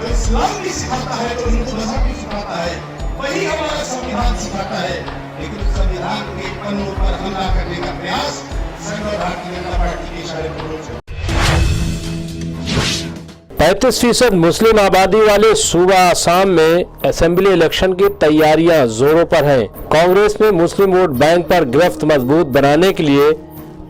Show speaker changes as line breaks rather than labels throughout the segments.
जो इस्लाम भी सिखाता है, जो हिंदू मजहब भी सिखाता है, वही हमारा संविधान सिखाता है। लेकिन उस संविधान के पन्नों पर हमला करने का प्रयास संघ और भारतीय जनता पार्टी के इशारे पर हो।
35% मुस्लिम आबादी वाले सूबा आसाम में असेंबली इलेक्शन की तैयारियां जोरों पर हैं। कांग्रेस ने मुस्लिम वोट बैंक पर गिरफ्त मजबूत बनाने के लिए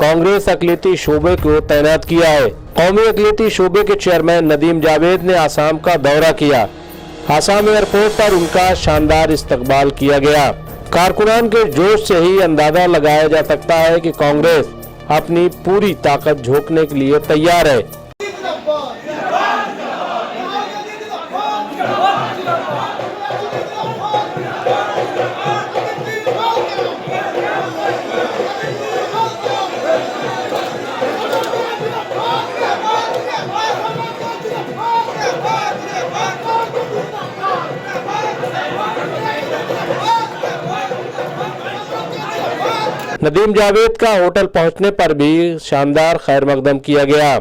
कांग्रेस अकलियती शोबे को तैनात किया है। कौमी अकलियती शोबे के चेयरमैन नदीम जावेद ने आसाम का दौरा किया। आसाम एयरपोर्ट पर उनका शानदार इस्तकबाल किया गया। कारकुनान के जोश से ही अंदाजा लगाया जा सकता है कि कांग्रेस अपनी पूरी ताकत झोंकने के लिए तैयार है। नदीम जावेद का होटल पहुंचने पर भी शानदार खैर मकदम किया गया।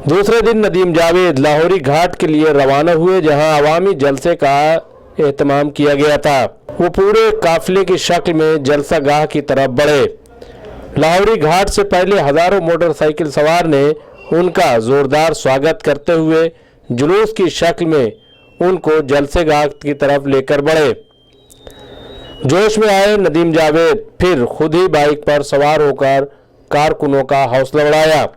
दूसरे दिन नदीम जावेद लाहौरी घाट के लिए रवाना हुए, जहां अवामी जलसे का एहतमाम किया गया था। वो पूरे काफिले की शक्ल में जलसा गाह की तरफ बढ़े। लाहौरी घाट से पहले हजारों मोटरसाइकिल सवार ने उनका जोरदार स्वागत करते हुए जुलूस की शक्ल में उनको जलसे गाह की तरफ लेकर बढ़े। जोश में आए नदीम जावेद फिर खुद ही बाइक पर सवार होकर कारकुनों का हौसला बढ़ाया।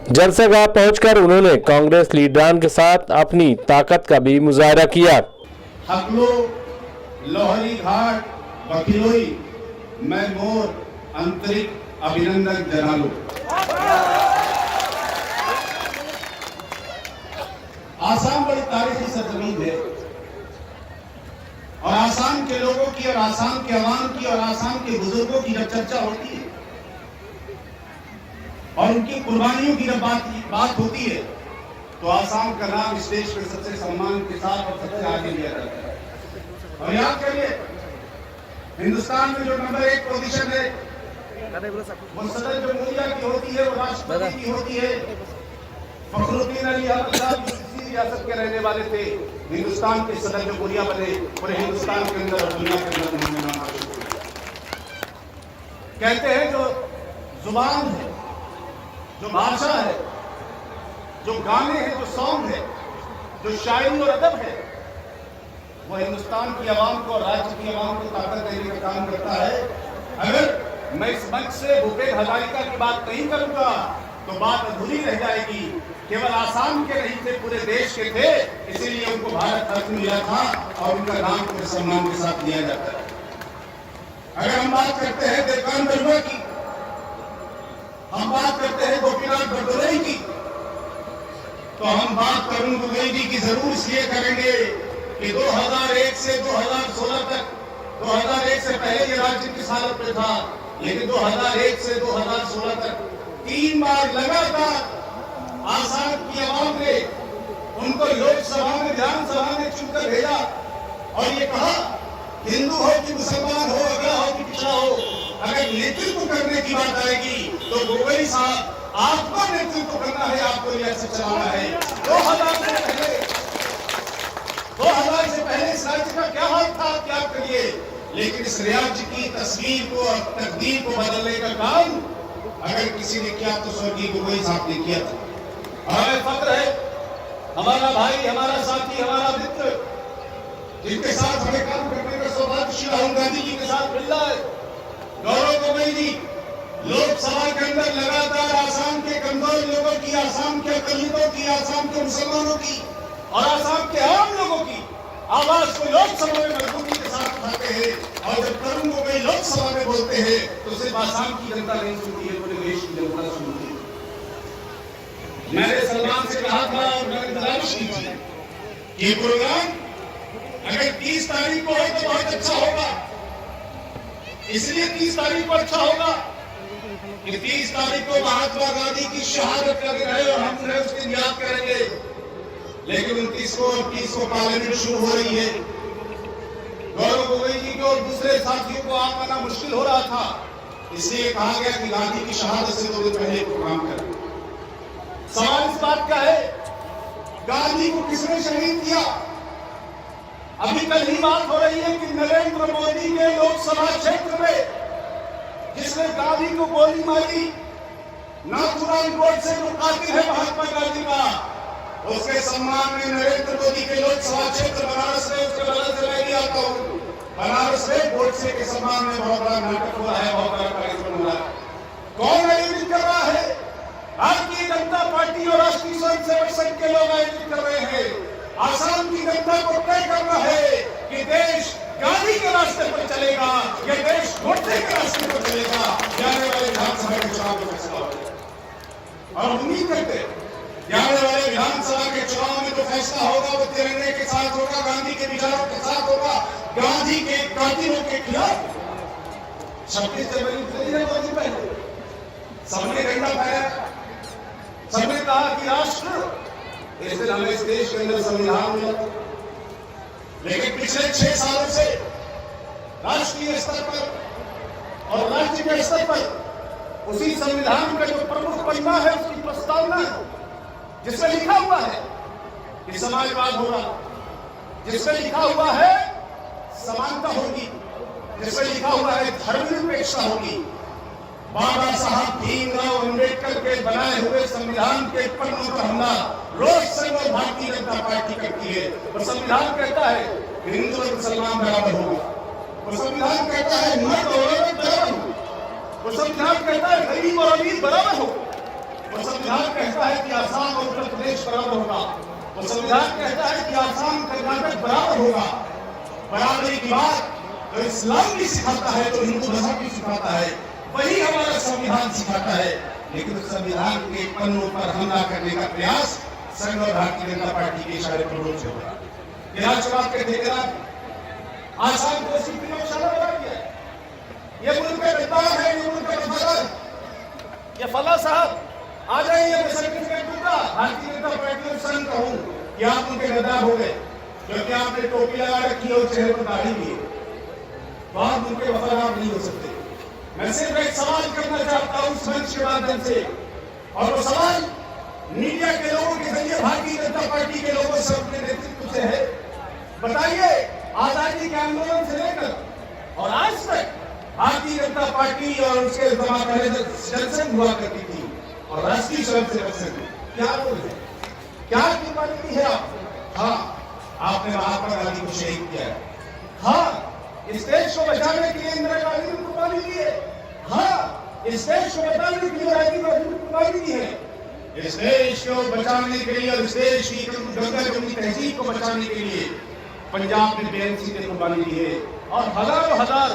जलसेगाह पहुंचकर उन्होंने कांग्रेस लीडरान के साथ अपनी ताकत का भी मुजाहरा किया।
हकलो, लोहरी घाट, बखिलोई, मैं मोर आंतरिक अभिनंदन जनालू। आसाम बड़ी तारीखी सरजमीन है और आसाम के लोगों की और आसाम के अवाम की और आसाम के बुजुर्गों की जब चर्चा होती है और उनकी कुर्बानियों की जब बात होती है तो आसाम का नाम स्टेज पर सबसे सम्मान के साथ और सबसे आगे लिया जाता है। और याद करिए, हिंदुस्तान में जो नंबर 1 पोजीशन है वो सदर जमहूरिया की होती है, वो राष्ट्रपति की होती है। फखरुद्दीन अली अहमद साहब इसी रियासत के रहने वाले थे, हिंदुस्तान के सदर जमहूरिया बने, पूरे हिंदुस्तान के अंदर और दुनिया के अंदर उन्होंने नाम हासिल किया। कहते हैं जो जुबान है, जो भाषा है, जो गाने हैं, जो सॉन्ग है, जो शायरी और अदब है, वो हिंदुस्तान की आवाम को, राज्य की आवाम को ताकत देने का काम करता है। अगर मैं इस मंच से भूपेन हजारिका की बात नहीं करूंगा तो बात अधूरी रह जाएगी। केवल आसाम के नहीं थे, पूरे देश के थे, इसीलिए उनको भारत रत्न मिला था और उनका नाम पूरे सम्मान के साथ लिया जाता है। अगर हम बात करते हैं देवकान बरुआ की, हम बात करते हैं गोपीनाथ बरदोलई की, तो हम बात करुण गोगोई जी की जरूर इसलिए करेंगे कि 2001 से 2016 तक, 2001 से पहले ये राज्य किस हालत में था, लेकिन 2001 से 2016 तक 3 बार लगातार आसाम की आवाम ने उनको लोकसभा में, विधानसभा में चुनकर भेजा और ये कहा, हिंदू हो कि मुसलमान हो, अगर भाई साहब, आपको नेतृत्व करना है, आपको रियासत चलाना है। 2000 से पहले इस राज्य का क्या हाल था, आप क्या करिए, लेकिन इस राज्य की तस्वीर को और तकदीर को बदलने का काम अगर किसी ने किया तो स्वर्गीय गोगोई साहब ने किया था। और हमें फक्र है, हमारा भाई, हमारा साथी, हमारा मित्र, जिनके साथ हमें काम करने का सौभाग्य श्री राहुल गांधी जी के साथ मिल रहा है, गौरव गोगोई जी लोकसभा के अंदर लगातार आसाम के कमजोर लोगों की, आसाम के दलितों की, आसाम के मुसलमानों की और आसाम के आम लोगों की आवाज को लोकसभा में मजबूती के साथ उठाते हैं। और जब तरुण गोगोई लोकसभा में बोलते हैं तो सिर्फ आसाम की जनता नहीं सुनती है, पूरे देश की जनता सुनती है। मैंने सलमान से कहा था और मैंने गुजारिश की थी कि प्रोग्राम अगर 30 तारीख को है तो बहुत अच्छा होगा। इसलिए 30 तारीख को अच्छा होगा कि 30 तारीख को महात्मा गांधी की शहादत का दिन है और हम उस दिन याद करेंगे। लेकिन 29 को और 30 को पार्लियामेंट शुरू हो रही है। गौरव गोगोई जी को और दूसरे साथियों को आ पाना मुश्किल हो रहा था, इसलिए कहा गया कि गांधी की शहादत से 2 दिन पहले प्रोग्राम करें। सवाल इस बात का है, गांधी को किसने शहीद किया? अभी कल ही बात हो रही है कि नरेंद्र मोदी के लोकसभा क्षेत्र में जिसने गांधी को गोली मारी, नाथुराम गोडसे जो कातिल है महात्मा गांधी का, उसके सम्मान में नरेंद्र मोदी के लोकसभा क्षेत्र बनारस में, उसके बगल से मैं भी आता हूं, बनारस में गोडसे के सम्मान में बहुत बड़ा नाटक हुआ है, बहुत बड़ा कार्यक्रम हुआ है। कौन आयोजित कर रहा है? भारतीय जनता पार्टी और राष्ट्रीय स्वयंसेवक संघ के लोग आयोजित कर रहे हैं। आसाम की जनता को तय करना है कि देश गांधी के रास्ते पर चलेगा या देश गोडसे के रास्ते पर चलेगा। जाने वाले विधानसभा के चुनाव में फैसला होगा और उम्मीद करते हैं आने वाले विधानसभा के चुनाव में जो फैसला होगा वो तिरंगे के साथ होगा, गांधी के विचारों के साथ होगा, गांधी के कातिलों के खिलाफ। 26 जनवरी पहले सबने झंडा फहराया, सबने कहा कि राष्ट्र, इस दिन हमें इस देश के अंदर संविधान मिला। लेकिन पिछले 6 सालों से राष्ट्रीय स्तर पर और राज्य के स्तर पर उसी संविधान का जो प्रमुख पन्ना है, उसकी प्रस्तावना है, जिसमें लिखा हुआ है कि समाजवाद होगा, जिसमें लिखा हुआ है समानता होगी, जिसमें लिखा हुआ है धर्मनिरपेक्षता होगी। बाबा साहब भीमराव अम्बेडकर के बनाए हुए संविधान के पन्नों पर हमला रोज संघ और भारतीय जनता पार्टी करती है। और संविधान कहता है हिंदू और मुसलमान बराबर होगा, वो संविधान कहता है मर्द और औरत बराबर हो, वो संविधान कहता है गरीब और अमीर बराबर हो, वो संविधान कहता है कि आसाम और उत्तर प्रदेश बराबर होगा, वो संविधान कहता है कि आसाम कर्नाटक बराबर होगा। बराबरी की बात तो इस्लाम भी सिखाता है, तो हिंदू मजहब भी सिखाता है, वही हमारा संविधान सिखाता है। लेकिन उस संविधान के पन्नों पर हमला करने का प्रयास संघ और भारतीय जनता पार्टी के इशारे पर रोज हो रहा है। राष्ट्रवाद के ठेकेदार आसाम को प्रयोगशाला बना दिया। ये मुल्क का गद्दार है, ये मुल्क का वफादार है। ये फला साहब आ जाइए, मैं सर्टिफिकेट दूंगा। भारतीय जनता पार्टी और संघ कहूं कि आप उनके गद्दार हो गए, क्योंकि आपने टोपी लगा रखी है और चेहरे पर दाढ़ी भी है, तो आप उनके वफादार नहीं हो सकते। मैं सिर्फ एक सवाल करना चाहता हूं इस मंच के माध्यम से, और वो सवाल मीडिया के लोगों के जरिए भारतीय जनता पार्टी के लोगों से, अपने नेतृत्व से है। बताइए, आजादी के आंदोलन से लेकर और आज तक भारतीय जनता पार्टी और उसके जमात पहले जनसंघ हुआ करती थी और राष्ट्रीय स्वयंसेवक संघ, क्या रोल है, क्या कुर्बानी दी है आप? हाँ, आपने महात्मा गांधी को शहीद किया है। हाँ, इस देश को बचाने के लिए इंदिरा गांधी ने कुर्बानी दी है। हाँ, इस देश को बचाने के लिए राजीव गांधी ने कुर्बानी दी है। इस देश को बचाने के लिए और इस देश की गंगा जमुनी तहजीब को बचाने के लिए पंजाब में बीएनसी ने कुर्बानी दी है। और हजारों हजार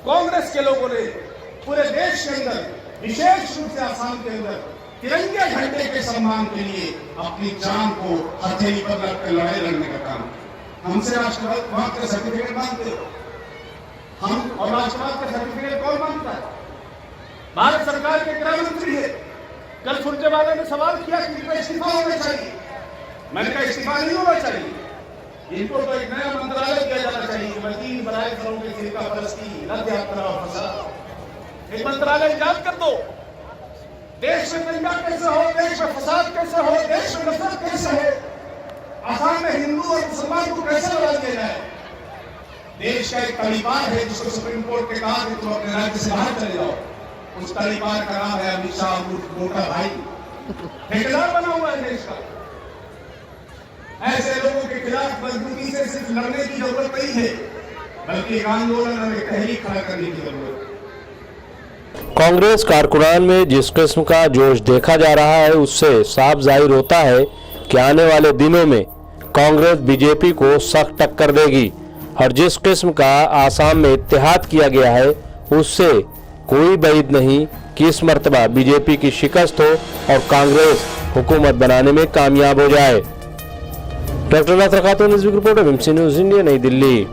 कांग्रेस के लोगों ने पूरे देश के अंदर, विशेष रूप से आसाम के अंदर, तिरंगे झंडे के सम्मान के लिए अपनी जान को हथेली पर रखकर लड़ाई लड़ने का काम। हमसे राष्ट्रवाद का सर्टिफिकेट मांगते हो हम, और राष्ट्रवाद का सर्टिफिकेट कौन मांगता है? भारत सरकार के गृह मंत्री है। कल सुरजेवाला ने सवाल किया कि इनका इस्तीफा होना चाहिए। मैंने कहा इस्तीफा नहीं होना चाहिए, इनको तो एक नया मंत्रालय दिया जाना चाहिए। मदीन बनाए करोगे फिरका परस्ती, रथ यात्रा और फसाद, एक मंत्रालय इजाद कर दो। देश में दंगा कैसे हो, देश में फसाद कैसे हो, देश में नफरत कैसे हो, आसाम में हिंदू और मुसलमान को कैसे लड़ा दिया जाए। देश का एक तालिबान है जिसको सुप्रीम कोर्ट ने कहा कि तुम अपने राज्य से बाहर चले जाओ, उस तालिबान का नाम है अमित शाह, मोटा भाई, ठेकेदार बना हुआ है देश का। ऐसे लोगों के खिलाफ मजबूती से सिर्फ लड़ने की जरूरत नहीं है, बल्कि एक आंदोलन और एक तहरीक खड़ा करने की जरूरत है।
कांग्रेस कारकुनान में जिस किस्म का जोश देखा जा रहा है, उससे साफ जाहिर होता है कि आने वाले दिनों में कांग्रेस बीजेपी को सख्त टक्कर देगी और जिस किस्म का आसाम में इत्तेहाद किया गया है, उससे कोई बैद नहीं कि इस मर्तबा बीजेपी की शिकस्त हो और कांग्रेस हुकूमत बनाने में कामयाब हो जाए। डॉक्टर नाथर खातून, रिपोर्टर एमसी न्यूज़ इंडिया, नई दिल्ली।